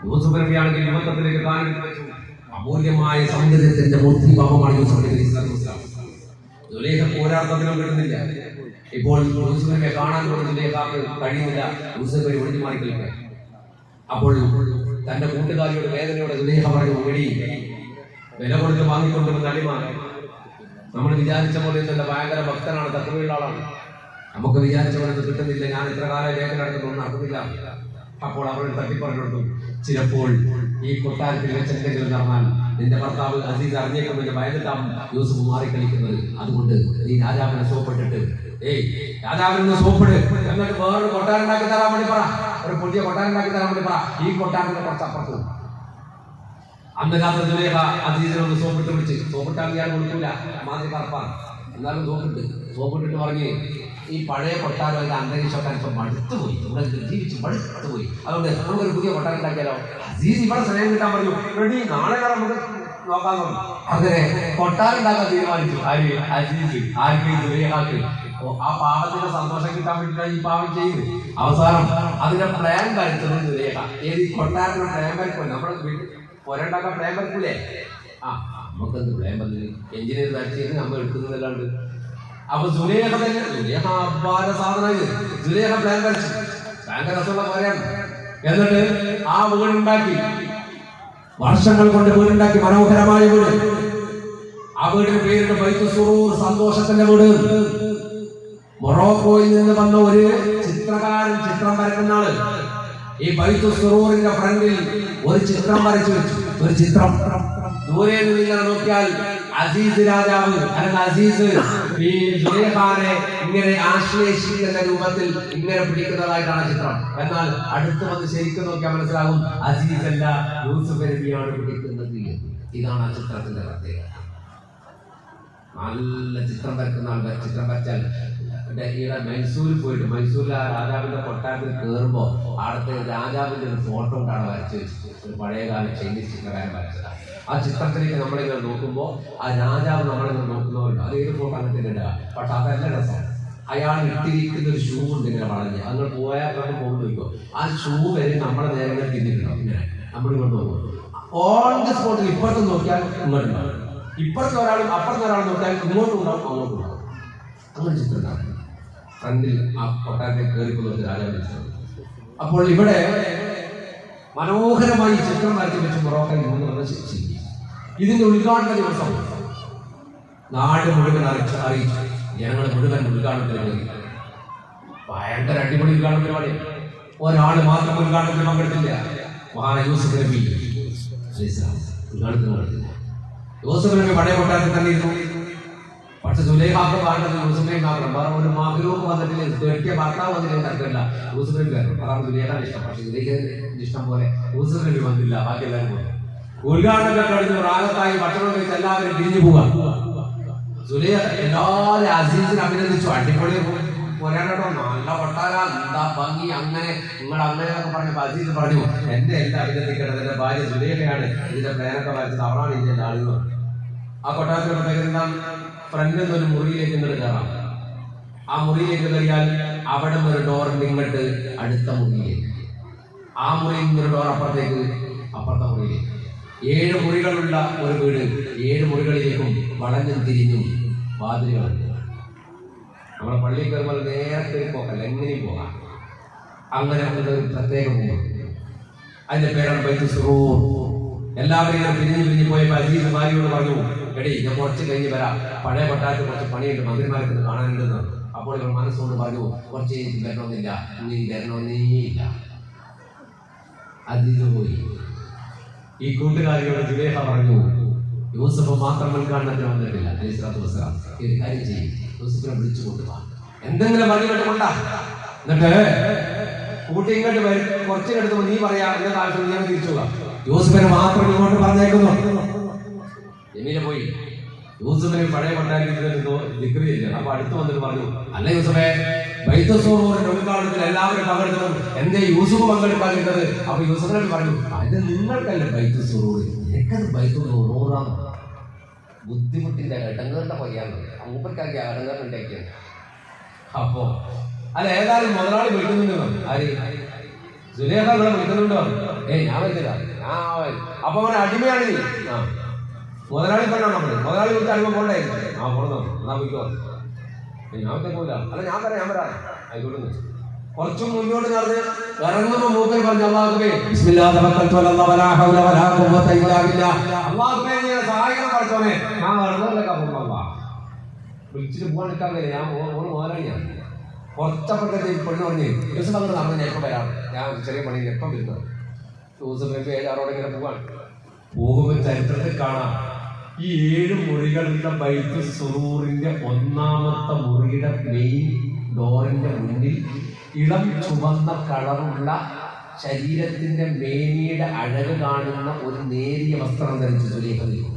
യൂസുഫ് നബിയാണെങ്കിൽ യുവത്വത്തിലേക്ക് കാലെടുത്ത് വെച്ചു. അമൂല്യമായ സൗന്ദര്യത്തിന്റെ മൂർത്തിഭാവമാണ് യൂസുഫ് നബി സ്വല്ലല്ലാഹു അലൈഹി വസല്ലം. സുലൈഖ പോരാട്ടത്തിനും കിട്ടുന്നില്ല. ഇപ്പോൾ യൂസുഫ് നബിയെ കാണാൻ പോലും സുലൈഖക്ക് കഴിയുന്നില്ല. യൂസുഫ് നബി ഒഴിഞ്ഞു മാറി കളിക്കാൻ. അപ്പോൾ തന്റെ കൂട്ടുകാരിയോട് വേദനയോടെ സുലൈഖ പറഞ്ഞു, എടി വില കൊടുത്ത് വാങ്ങിക്കൊണ്ടുവന്ന അടിമാണ്. നമ്മൾ വിചാരിച്ച പോലെ തന്നെ ഭയങ്കര ഭക്തനാണ്, തത്വമുള്ള ആളാണ്. നമുക്ക് വിചാരിച്ച പോലെ കിട്ടുന്നില്ല. ഞാൻ ഇത്ര കാലം വേദന നടക്കുന്നൊന്നും നടക്കുന്നില്ല. അപ്പോൾ അവർ തട്ടിപ്പറഞ്ഞു, ചിലപ്പോൾ ഈ കൊട്ടാരത്തിൽ വെച്ച് എന്തെങ്കിലും നടന്നാൽ നിന്റെ ഭർത്താവ് അസീസ് അറിഞ്ഞേക്കുമെന്ന് ഭയന്നിട്ടാവും യൂസുഫ് മാറി കളിക്കുന്നത്. അതുകൊണ്ട് നീ രാജാവിനെ സോപ്പിട്ടിട്ട് രാജാവിനൊന്ന് സോപ്പിട്, എന്നിട്ട് വേറൊരു കൊട്ടാരം ഉണ്ടാക്കി തരാൻ വേണ്ടി പറ, ഒരു പുതിയ കൊട്ടാരം ഉണ്ടാക്കി തരാൻ വേണ്ടി പറ. ഈ കൊട്ടാരത്തിന്റെ കുറച്ച് അപ്പുറത്ത് അന്ന് രാത്രി സുലൈഖ അസീസിനൊന്ന് സോപ്പിട്ട് വിളിച്ച്, സോപ്പിട്ടാൽ ഞാൻ കൊടുക്കില്ല, മാതിരി കറപ്പാണ്, എന്നാലും സോപ്പിട്ടിട്ട് പറഞ്ഞ്, ഈ പഴയ കൊട്ടാരം അതിന്റെ അന്തരീക്ഷമൊക്കെ ഇപ്പം മടുത്തുപോയി, ഇവിടെ ജീവിച്ച് മടുത്തുപോയി, അതുകൊണ്ട് നമുക്കൊരു പുതിയ കൊട്ടാരം ഉണ്ടാക്കിയാലോ. അസീസ് ഇവിടെ സ്നേഹം കിട്ടാൻ പറഞ്ഞു, റെഡി, നാളെ നമുക്ക് നോക്കാൻ തുടങ്ങി. അങ്ങനെ കൊട്ടാരം ഉണ്ടാക്കാൻ തീരുമാനിച്ചു. അസീസ് ആർക്ക്? സുലൈഖക്ക്. ആ പാവത്തിന്റെ സന്തോഷം കിട്ടാൻ വേണ്ടിയിട്ടാണ് ഈ പാവം ചെയ്ത്. അവസാനം അതിന്റെ പ്ലാൻ വരച്ചത് സുലൈഖ. ഏത് ഈ കൊട്ടാരത്തിന് പ്ലാൻ വരയ്ക്കും, നമ്മുടെ പൊരണ്ടാക്കാൻ പ്ലാൻ വരക്കൂലേ? നമുക്കെന്ത് പ്ലാൻ വന്നത്, എഞ്ചിനീയർ വരച്ചത് നമ്മൾ എടുക്കുന്നതല്ലാണ്ട്. അപ്പൊ സുലൈഖ തന്നെ, സുലൈഖ അപാര സാധനം, സുലൈഖ പ്ലാൻ വരച്ചു, ഭയങ്കര രസമുള്ള പോലെയാണ്. എന്നിട്ട് ആ വീടുണ്ടാക്കി, വർഷങ്ങൾ കൊണ്ട് വീടുണ്ടാക്കി, മനോഹരമായ വീട്. ആ വീടിന് പേരിട്ട് ബൈത്തുൽ സുറൂർ, സന്തോഷത്തിന്റെ വീട്. മൊറോക്കോയിൽ നിന്ന് വന്ന ഒരു ചിത്രകാരൻ ചിത്രം വരക്കുന്ന ആള് ഈ ബൈത്തുൽ സുറൂറിന്റെ ഫ്രണ്ടിൽ ഒരു ചിത്രം വരച്ചു വെച്ചു. ഒരു ചിത്രം ദൂരെ നിന്ന് നിങ്ങൾ നോക്കിയാൽ അസീസ് രാജാവ് അല്ലെങ്കിൽ അസീസ് ഈ സുലൈഖാനെ ഇങ്ങനെ ആശ്ലേഷിക്കുന്ന രൂപത്തിൽ ഇങ്ങനെ പിടിക്കുന്നതായിട്ടാണ് ചിത്രം. എന്നാൽ അടുത്ത് വന്ന് ശരിക്കും നോക്കിയാൽ മനസ്സിലാകും അസീസ് അല്ല, യൂസുഫ് നബിയാണ് പിടിക്കുന്നത്. ഇതാണ് ആ ചിത്രത്തിന്റെ പ്രത്യേകത. നല്ല ചിത്രം വരക്കുന്ന ആൾ ചിത്രം വരച്ചാൽ ഇവിടെ മൈസൂരിൽ പോയിട്ട്, മൈസൂരിൽ ആ രാജാവിന്റെ കൊട്ടാരത്തിൽ കയറുമ്പോ അവിടുത്തെ രാജാവിന്റെ ഒരു ഫോട്ടോ കൊണ്ടാണ് വരച്ചു വെച്ചത്. ഒരു പഴയകാല ചൈനീസ് ചിത്രകാരൻ വരച്ചതാണ്. ആ ചിത്രത്തിലേക്ക് നമ്മളിങ്ങനെ നോക്കുമ്പോൾ ആ രാജാവ് നമ്മളിങ്ങനെ നോക്കുന്നവരുണ്ട്. അത് ഏത് ഫോട്ടോ അങ്ങനെ തന്നെ ഉണ്ടാകുക. പക്ഷെ അതല്ല രസം, അയാൾ ഇട്ടിരിക്കുന്ന ഒരു ഷൂ ഉണ്ട് ഇങ്ങനെ വളഞ്ഞ്, അങ്ങനെ പോയാൽ പോകുന്നു നോക്കോ, ആ ഷൂ വരെ നമ്മളെ നേരെ തിന്നിട്ടുണ്ടാവും. ഇങ്ങനെ നമ്മളിങ്ങോട്ട് നോക്കും. ഓൺ ദി സ്പോട്ടിൽ ഇപ്പുറത്ത് നോക്കിയാൽ ഇങ്ങോട്ടുണ്ടാവും, ഇപ്പുറത്തെ ഒരാളും അപ്പുറത്തെ ഒരാളും നോക്കിയാൽ ഇങ്ങോട്ടും ഉണ്ടാവും, അങ്ങോട്ടും ഉണ്ടാവും. അങ്ങനെ ചിത്രം ഉണ്ടാവും. ഫ്രണ്ടിൽ ആ കൊട്ടാരത്തിൽ കയറിക്കൊണ്ടു രാജാവിന്റെ ചിത്രം. അപ്പോൾ ഇവിടെ മനോഹരമായി ചിത്രം വരച്ചു വെച്ച് മൊറോക്കയിൽ നിന്ന് ശിക്ഷി. ഇതിന്റെ ഉദ്ഘാടന ദിവസം നാട് മുഴുവൻ അറിയിച്ചു, ജനങ്ങൾ മുഴുവൻ ഉദ്ഘാടനത്തിന് കയറി. ഭയങ്കര അടിപൊളി ഉദ്ഘാടന പരിപാടി. ഒരാൾ മാത്രം ഉദ്ഘാടനത്തിൽ പങ്കെടുത്തില്ല. മഹാന യൂസുഫ് നബി ഉദ്ഘാടനത്തിന് പങ്കെടുത്തില്ല. യൂസുഫ് നബി പഴയ കൊട്ടാരത്തിൽ തന്നെ ഇരുന്നു. പക്ഷെ സുലൈഖാക്ക് പാടുന്നത് യൂസുഫിനെ മാത്രം, വേറെ ഒരു മാഹിലൂക്ക് വന്നിട്ടില്ല, തെറ്റിയ ഭർത്താവ് വന്നിട്ട് തർക്കമില്ല. യൂസുഫ് നബി കയറും, അതാണ് സുലൈഖാന്റെ ഇഷ്ടം. പക്ഷെ സുലൈഖിന്റെ ഇഷ്ടം പോലെ യൂസുഫ് നബി വന്നില്ല, ബാക്കി എല്ലാവരും പോയി. ഉദ്ഘാടനം കഴിഞ്ഞു, റാഗത്തായി ഭക്ഷണം കഴിച്ച് എല്ലാവരും പിരിഞ്ഞു പോവാൻ. സുലൈഖ എല്ലാവരും അസീസിനെ അഭിനന്ദിച്ചു. അടിപൊളി പോരാട്ടോ, നല്ല കൊട്ടാര, എന്താ ഭംഗി, അങ്ങനെ നിങ്ങൾ അങ്ങനെയൊക്കെ പറഞ്ഞപ്പോ അസീസ് പറഞ്ഞു, എന്റെ എല്ലാം അഭിനന്ദിക്കേണ്ടത് എന്റെ ഭാര്യ സുലൈഖയാണ്, ഇതിന്റെ പ്ലാനൊക്കെ വരച്ചത് അവളാണ് ഇതിന്റെ ആളുകൾ. ആ കൊട്ടാരത്തിലുള്ള പേരെന്താ, ഫ്രണ്ടിൽ നിന്ന് ഒരു മുറിയിലേക്ക് ഇങ്ങോട്ട് കയറാം. ആ മുറിയിലേക്ക് കയറിയാൽ അവിടെ ഒരു ഡോറുണ്ട് ഇങ്ങോട്ട് അടുത്ത മുറിയിലേക്ക്. ആ മുറിയിൽ നിന്നൊരു ഡോർ അപ്പുറത്തേക്ക്, അപ്പുറത്തെ മുറിയിലേക്ക്. 7 മുറികളുള്ള ഒരു വീട്. 7 മുറികളിലേക്കും വളഞ്ഞും തിരിഞ്ഞും വാതിലുകളുണ്ട്. നമ്മളെ പള്ളിയിൽ കയറുമ്പോൾ നേരത്തെ പോകല്ല, എങ്ങനെയും പോകാം. അങ്ങനെ ഒരു പ്രത്യേക മുറി, അതിന്റെ പേരാണ് ബൈത്തുൽ സുറൂർ. എല്ലാവരും ഇങ്ങനെ പിരിഞ്ഞു പോയപ്പോൾ അസീസ് ഭാര്യയോട് പറഞ്ഞു, എടി ഞാൻ കുറച്ച് കഴിഞ്ഞ് വരാം, പഴയ കൊട്ടാരത്തിൽ കുറച്ച് പണിയുണ്ട്, മന്ത്രിമാരൊക്കെ കാണാനുണ്ടെന്ന്. അപ്പോൾ ഇവർ മനസ്സുകൊണ്ട് പറഞ്ഞു, കുറച്ച് വരണമെന്നില്ല, നീ വരണമെന്നേയില്ല. അസീസ് പോയി. ഈ കൂട്ടുകാരിയോട് സുലൈഖ പറഞ്ഞു, യൂസുഫ് മാത്രം ഉദ്ഘാടനത്തിന് വന്നിട്ടില്ല. അലൈഹിസ്സലാത്തു വസ്സലാം ഒരു കാര്യം ചെയ്യും, യൂസുഫിനെ വിളിച്ചു കൊണ്ടുപോകാം, എന്തെങ്കിലും പറഞ്ഞു കേട്ടുകൊണ്ടാ, എന്നിട്ട് കൂട്ടി ഇങ്ങോട്ട് വരും, കുറച്ച് എടുത്തുമ്പോൾ നീ പറയാ, എന്ന ആവശ്യം ഞാൻ തിരിച്ചു പോകാം. യൂസുഫിനെ മാത്രം ഇങ്ങോട്ട് പറഞ്ഞേക്കുന്നു. ജമീല പോയി. യൂസുഫിനെ പഴയ കൊട്ടാരത്തിൽ ദിക്റിയില്ല. അപ്പൊ അടുത്ത് വന്നിട്ട് പറഞ്ഞു, അല്ല യൂസുഫേ, ബൈത്തുൽ സുറൂറിന്റെ ഉദ്ഘാടനത്തിൽ എല്ലാവരും പങ്കെടുക്കണം, എന്തേ യൂസുഫ് പങ്കെടുക്കാതിരുന്നത്? അപ്പൊ യൂസുഫിനോട് പറഞ്ഞു, അത് നിങ്ങൾക്കല്ലേ ബൈത്തുൽ സുറൂർ, എനിക്കത് ബൈത്തുൽ സുറൂറാണ്. ബുദ്ധിമുട്ടിന്റെ ഇടങ്ങേറിന്റെ പയ്യാണ്, മൂപ്പർക്കാക്കി ഇടങ്ങേറുണ്ടാക്കിയത്. അപ്പോ അല്ല ഏതായാലും മുതലാളി വിളിക്കുന്നുണ്ട്. ആര്? സുലേഖ ഇവിടെ വിളിക്കുന്നുണ്ടോ? ഞാൻ വരുന്നില്ല, അപ്പൊ അവനെ അടിമയാണ് നീ. മുതലാളി പെണ്ണാണ് നമ്മള്, മുതലാളി വിളിച്ച് അടിമ പോണ്ടായിരുന്നു. പോണോ എന്നാ വിളിക്കോ, ഞാൻ പോല അല്ല, ഞാൻ വരാം ആയിക്കോട്ടെ. കുറച്ചും മുന്നോട്ട് നടന്ന് ഇറങ്ങുമ്പോ മൂപ്പർ പറഞ്ഞു, അല്ലാഹുവേ സഹായിക്കണം പഠിച്ചോനെ, ഞാൻ വെറുതെ വിളിച്ചിട്ട് പോകാൻ നിൽക്കാറില്ല, ഞാൻ ഓണ് മുതലാളിയാണ്. കുറച്ചപ്പുറത്തെ പെണ്ണ് പറഞ്ഞേ ദിവസം നമ്മൾ നടന്ന് എപ്പം വരാം, ഞാൻ ചെറിയ പണി എപ്പം വരുന്നത്. ദിവസം 7-6 ഇങ്ങനെ പോവാണ്. പോകുമ്പോൾ ചരിത്രത്തിൽ കാണാം, ഈ 7 മുറികളുടെ ബൈത്ത് സുറൂറിന്റെ 1ാമത്തെ മുറിയുടെ മെയിൻ ഡോറിന്റെ മുന്നിൽ ഇളം ചുവന്ന കളറുള്ള ശരീരത്തിന്റെ മേനിയുടെ അഴക് കാണുന്ന ഒരു നേരിയ വസ്ത്രം ധരിച്ച് സുലേഖ നിൽക്കും.